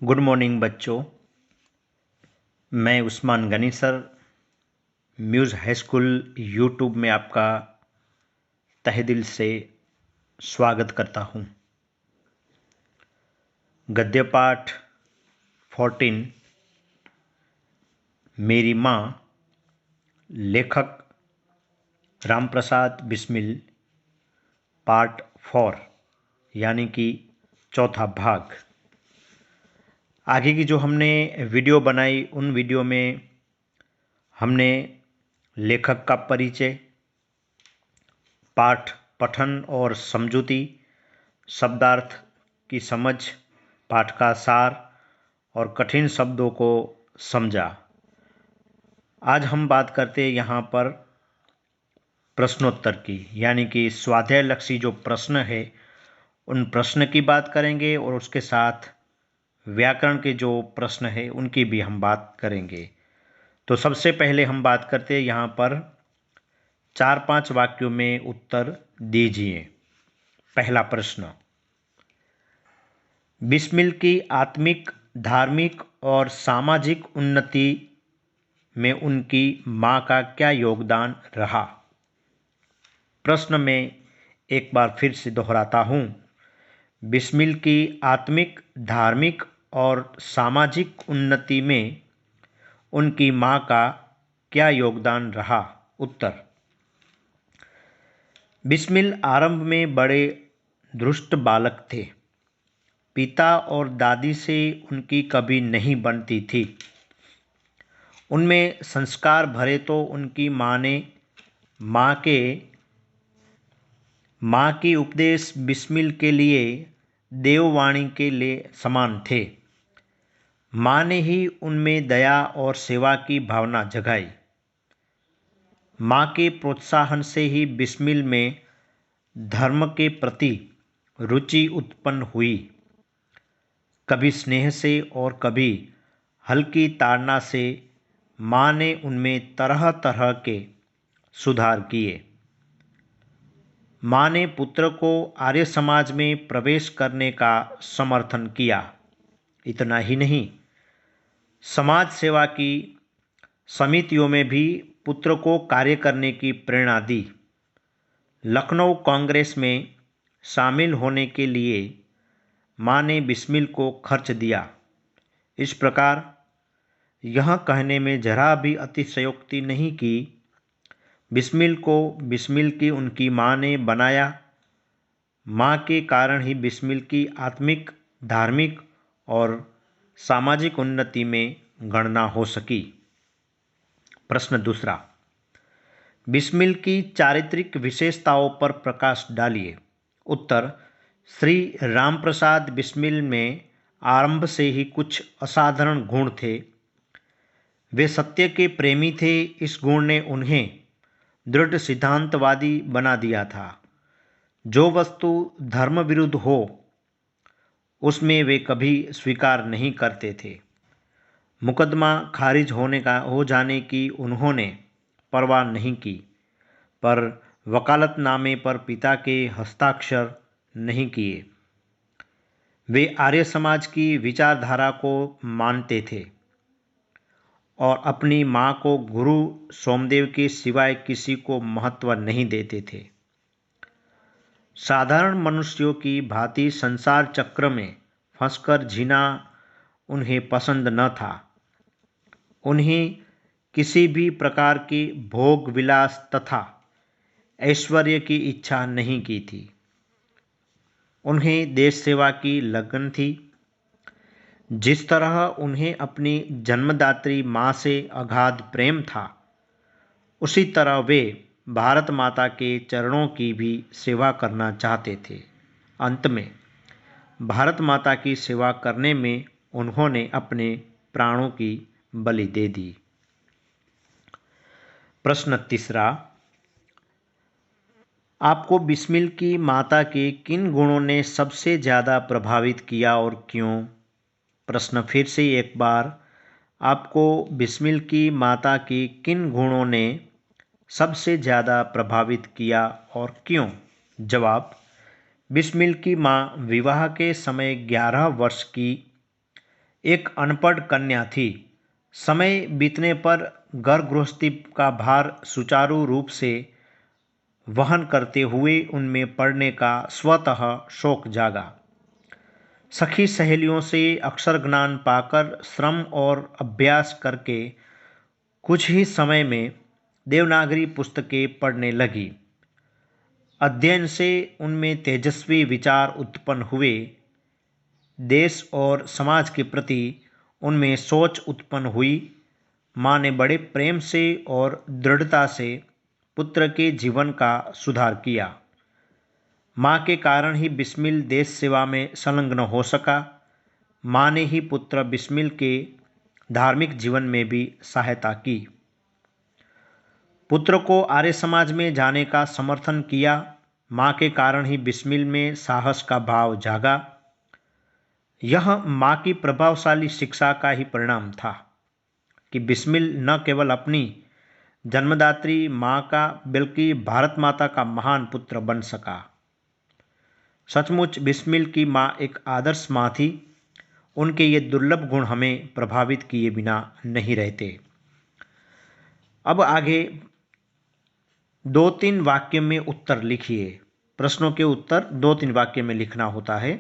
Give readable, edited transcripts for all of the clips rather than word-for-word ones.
Good morning बच्चों। मैं Usman Ghani sir Muse high school YouTube में आपका तहे दिल से स्वागत करता हूँ। गद्य पाठ 14 मेरी माँ, लेखक रामप्रसाद बिस्मिल, पार्ट 4 यानी कि चौथा भाग। आगे की जो हमने वीडियो बनाई उन वीडियो में हमने लेखक का परिचय, पाठ पठन और समझूती, शब्दार्थ की समझ, पाठ का सार और कठिन शब्दों को समझा। आज हम बात करते हैं यहाँ पर प्रश्नोत्तर की, यानी कि स्वाध्याय लक्षी जो प्रश्न है उन प्रश्न की बात करेंगे और उसके साथ व्याकरण के जो प्रश्न है उनकी भी हम बात करेंगे। तो सबसे पहले हम बात करते हैं यहाँ पर 4-5 वाक्यों में उत्तर दीजिए। पहला प्रश्न, बिस्मिल की आत्मिक, धार्मिक और सामाजिक उन्नति में उनकी मां का क्या योगदान रहा? प्रश्न में एक बार फिर से दोहराता हूं। बिस्मिल की आत्मिक, धार्मिक और सामाजिक उन्नति में उनकी मां का क्या योगदान रहा? उत्तर, बिस्मिल आरंभ में बड़े दुष्ट बालक थे। पिता और दादी से उनकी कभी नहीं बनती थी। उनमें संस्कार भरे तो उनकी माँ की उपदेश बिस्मिल के लिए देववाणी के लिए समान थे। माँ ने ही उनमें दया और सेवा की भावना जगाई। माँ के प्रोत्साहन से ही बिस्मिल में धर्म के प्रति रुचि उत्पन्न हुई। कभी स्नेह से और कभी हल्की ताड़ना से माँ ने उनमें तरह तरह के सुधार किए। माँ ने पुत्र को आर्य समाज में प्रवेश करने का समर्थन किया। इतना ही नहीं, समाज सेवा की समितियों में भी पुत्र को कार्य करने की प्रेरणा दी। लखनऊ कांग्रेस में शामिल होने के लिए माँ ने बिस्मिल को खर्च दिया। इस प्रकार यह कहने में जरा भी अतिशयोक्ति नहीं कि बिस्मिल को बिस्मिल की उनकी माँ ने बनाया। माँ के कारण ही बिस्मिल की आत्मिक, धार्मिक और सामाजिक उन्नति में गणना हो सकी। प्रश्न दूसरा, बिस्मिल की चारित्रिक विशेषताओं पर प्रकाश डालिए। उत्तर, श्री रामप्रसाद बिस्मिल में आरंभ से ही कुछ असाधारण गुण थे। वे सत्य के प्रेमी थे। इस गुण ने उन्हें दृढ़ सिद्धांतवादी बना दिया था। जो वस्तु धर्म विरुद्ध हो उसमें वे कभी स्वीकार नहीं करते थे। मुकदमा खारिज हो जाने की उन्होंने परवाह नहीं की, पर वकालतनामे पर पिता के हस्ताक्षर नहीं किए। वे आर्य समाज की विचारधारा को मानते थे और अपनी माँ को गुरु सोमदेव के सिवाय किसी को महत्व नहीं देते थे। साधारण मनुष्यों की भांति संसार चक्र में फंसकर जीना उन्हें पसंद न था। उन्हें किसी भी प्रकार के भोग विलास तथा ऐश्वर्य की इच्छा नहीं की थी। उन्हें देश सेवा की लगन थी। जिस तरह उन्हें अपनी जन्मदात्री माँ से अगाध प्रेम था, उसी तरह वे भारत माता के चरणों की भी सेवा करना चाहते थे। अंत में भारत माता की सेवा करने में उन्होंने अपने प्राणों की बलि दे दी। प्रश्न तीसरा, आपको बिस्मिल की माता के किन गुणों ने सबसे ज़्यादा प्रभावित किया और क्यों? प्रश्न फिर से एक बार, आपको बिस्मिल की माता के किन गुणों ने सबसे ज़्यादा प्रभावित किया और क्यों? जवाब, बिस्मिल की माँ विवाह के समय 11 वर्ष की एक अनपढ़ कन्या थी। समय बीतने पर घर गृहस्थी का भार सुचारू रूप से वहन करते हुए उनमें पढ़ने का स्वतः शौक जागा। सखी सहेलियों से अक्षर ज्ञान पाकर श्रम और अभ्यास करके कुछ ही समय में देवनागरी पुस्तकें पढ़ने लगी। अध्ययन से उनमें तेजस्वी विचार उत्पन्न हुए। देश और समाज के प्रति उनमें सोच उत्पन्न हुई। माँ ने बड़े प्रेम से और दृढ़ता से पुत्र के जीवन का सुधार किया। माँ के कारण ही बिस्मिल देश सेवा में संलग्न हो सका। माँ ने ही पुत्र बिस्मिल के धार्मिक जीवन में भी सहायता की। पुत्र को आर्य समाज में जाने का समर्थन किया। माँ के कारण ही बिस्मिल में साहस का भाव जागा। यह माँ की प्रभावशाली शिक्षा का ही परिणाम था कि बिस्मिल न केवल अपनी जन्मदात्री माँ का बल्कि भारत माता का महान पुत्र बन सका। सचमुच बिस्मिल की माँ एक आदर्श माँ थी। उनके ये दुर्लभ गुण हमें प्रभावित किए बिना नहीं रहते। अब आगे 2-3 वाक्य में उत्तर लिखिए। प्रश्नों के उत्तर 2-3 वाक्य में लिखना होता है।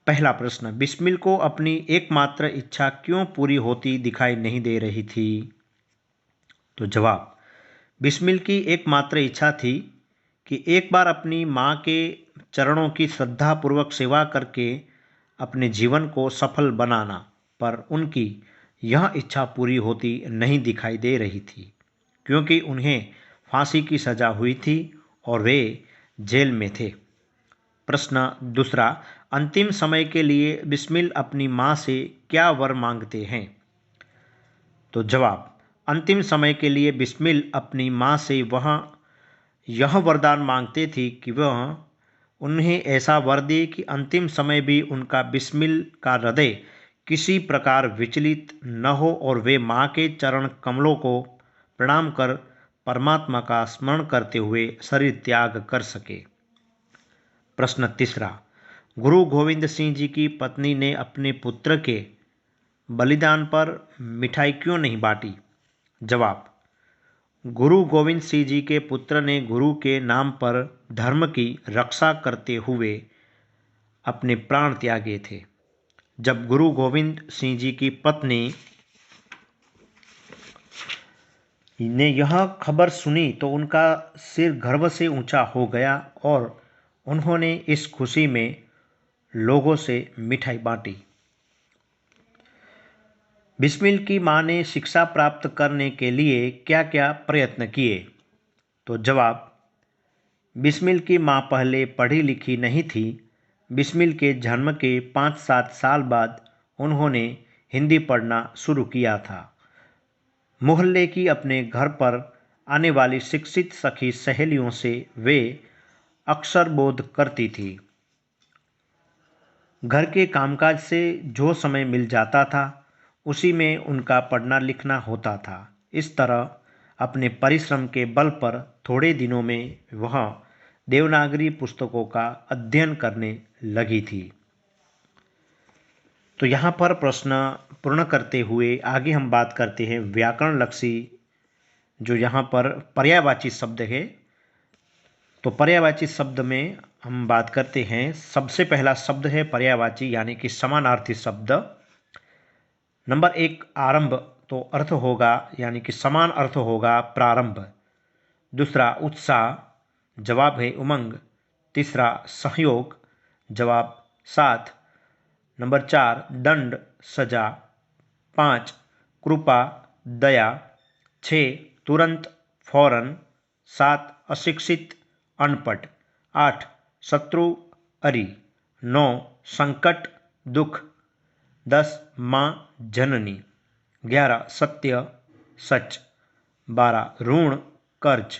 पहला प्रश्न, बिस्मिल को अपनी एकमात्र इच्छा क्यों पूरी होती दिखाई नहीं दे रही थी? तो जवाब, बिस्मिल की एकमात्र इच्छा थी कि एक बार अपनी माँ के चरणों की श्रद्धापूर्वक सेवा करके अपने जीवन को सफल बनाना, पर उनकी यह इच्छा पूरी होती नहीं दिखाई दे रही थी क्योंकि उन्हें फांसी की सजा हुई थी और वे जेल में थे। प्रश्न दूसरा, अंतिम समय के लिए बिस्मिल अपनी माँ से क्या वर मांगते हैं? तो जवाब, अंतिम समय के लिए बिस्मिल अपनी माँ से यह वरदान मांगते थे कि वह उन्हें ऐसा वर दे कि अंतिम समय भी उनका बिस्मिल का हृदय किसी प्रकार विचलित न हो और वे माँ के चरण कमलों को प्रणाम कर परमात्मा का स्मरण करते हुए शरीर त्याग कर सके। प्रश्न तीसरा, गुरु गोविंद सिंह जी की पत्नी ने अपने पुत्र के बलिदान पर मिठाई क्यों नहीं बांटी? जवाब, गुरु गोविंद सिंह जी के पुत्र ने गुरु के नाम पर धर्म की रक्षा करते हुए अपने प्राण त्यागे थे। जब गुरु गोविंद सिंह जी की पत्नी ने यह खबर सुनी तो उनका सिर गर्व से ऊंचा हो गया और उन्होंने इस खुशी में लोगों से मिठाई बांटी। बिस्मिल की माँ ने शिक्षा प्राप्त करने के लिए क्या क्या प्रयत्न किए? तो जवाब, बिस्मिल की माँ पहले पढ़ी लिखी नहीं थी। बिस्मिल के जन्म के 5-7 साल बाद उन्होंने हिंदी पढ़ना शुरू किया था। मोहल्ले की अपने घर पर आने वाली शिक्षित सखी सहेलियों से वे अक्षर बोध करती थी। घर के कामकाज से जो समय मिल जाता था उसी में उनका पढ़ना लिखना होता था। इस तरह अपने परिश्रम के बल पर थोड़े दिनों में वह देवनागरी पुस्तकों का अध्ययन करने लगी थी। तो यहाँ पर प्रश्न पूर्ण करते हुए आगे हम बात करते हैं व्याकरण लक्षी, जो यहाँ पर पर्यायवाची शब्द है। तो पर्यायवाची शब्द में हम बात करते हैं। सबसे पहला शब्द है पर्यायवाची यानी कि समानार्थी शब्द। नंबर 1 आरंभ, तो अर्थ होगा यानी कि समान अर्थ होगा प्रारंभ। दूसरा उत्साह, जवाब है उमंग। तीसरा सहयोग, जवाब साथ। नंबर 4 दंड, सजा। 5 कृपा, दया। 6 तुरंत, फौरन। 7 अशिक्षित, अनपढ़। 8 शत्रु, अरि। 9 संकट, दुख। 10 माँ जननी। 11 सत्य, सच। 12 ऋण, कर्ज।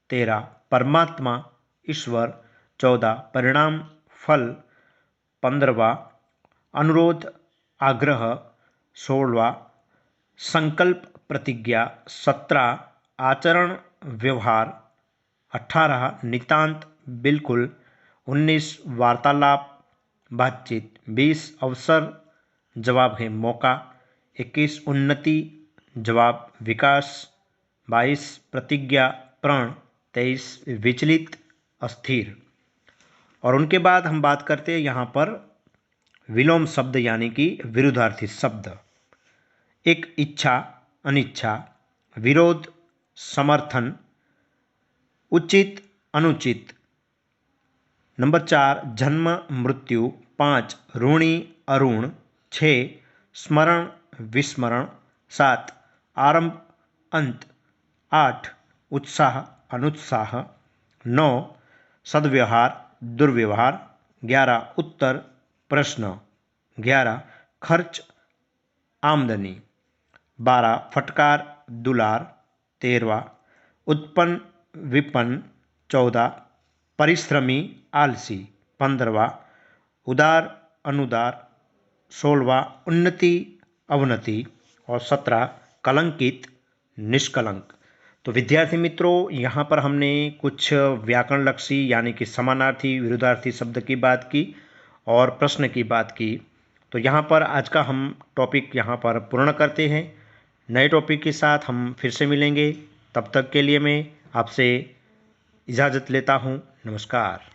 13 परमात्मा, ईश्वर। 14 परिणाम, फल। 15वां अनुरोध, आग्रह। 16वां संकल्प, प्रतिज्ञा। 17 आचरण, व्यवहार। 18 नितांत, बिल्कुल। 19 वार्तालाप, बातचीत। 20 अवसर, जवाब है मौका। 21 उन्नति, जवाब विकास। 22 प्रतिज्ञा प्रण। 23 विचलित अस्थिर। और उनके बाद हम बात करते हैं यहाँ पर विलोम शब्द यानी कि विरुद्धार्थी शब्द। एक इच्छा, अनिच्छा, विरोध, समर्थन, उचित, अनुचित। नंबर 4 जन्म मृत्यु। 5 ऋणी अरुण। 6 स्मरण विस्मरण। 7 आरंभ अंत। 8 उत्साह अनुत्साह। 9 सद्व्यवहार दुर्व्यवहार। 11 उत्तर प्रश्न। 11 खर्च आमदनी। 12 फटकार दुलार। 13 उत्पन्न विपन्न। 14 परिश्रमी आलसी। 15 उदार अनुदार। 16 उन्नति अवनति। और 17 कलंकित निष्कलंक। तो विद्यार्थी मित्रों, यहाँ पर हमने कुछ व्याकरण लक्षी यानी कि समानार्थी विरुद्धार्थी शब्द की बात की और प्रश्न की बात की। तो यहाँ पर आज का हम टॉपिक यहाँ पर पूर्ण करते हैं। नए टॉपिक के साथ हम फिर से मिलेंगे। तब तक के लिए मैं आपसे इजाज़त लेता हूँ। नमस्कार।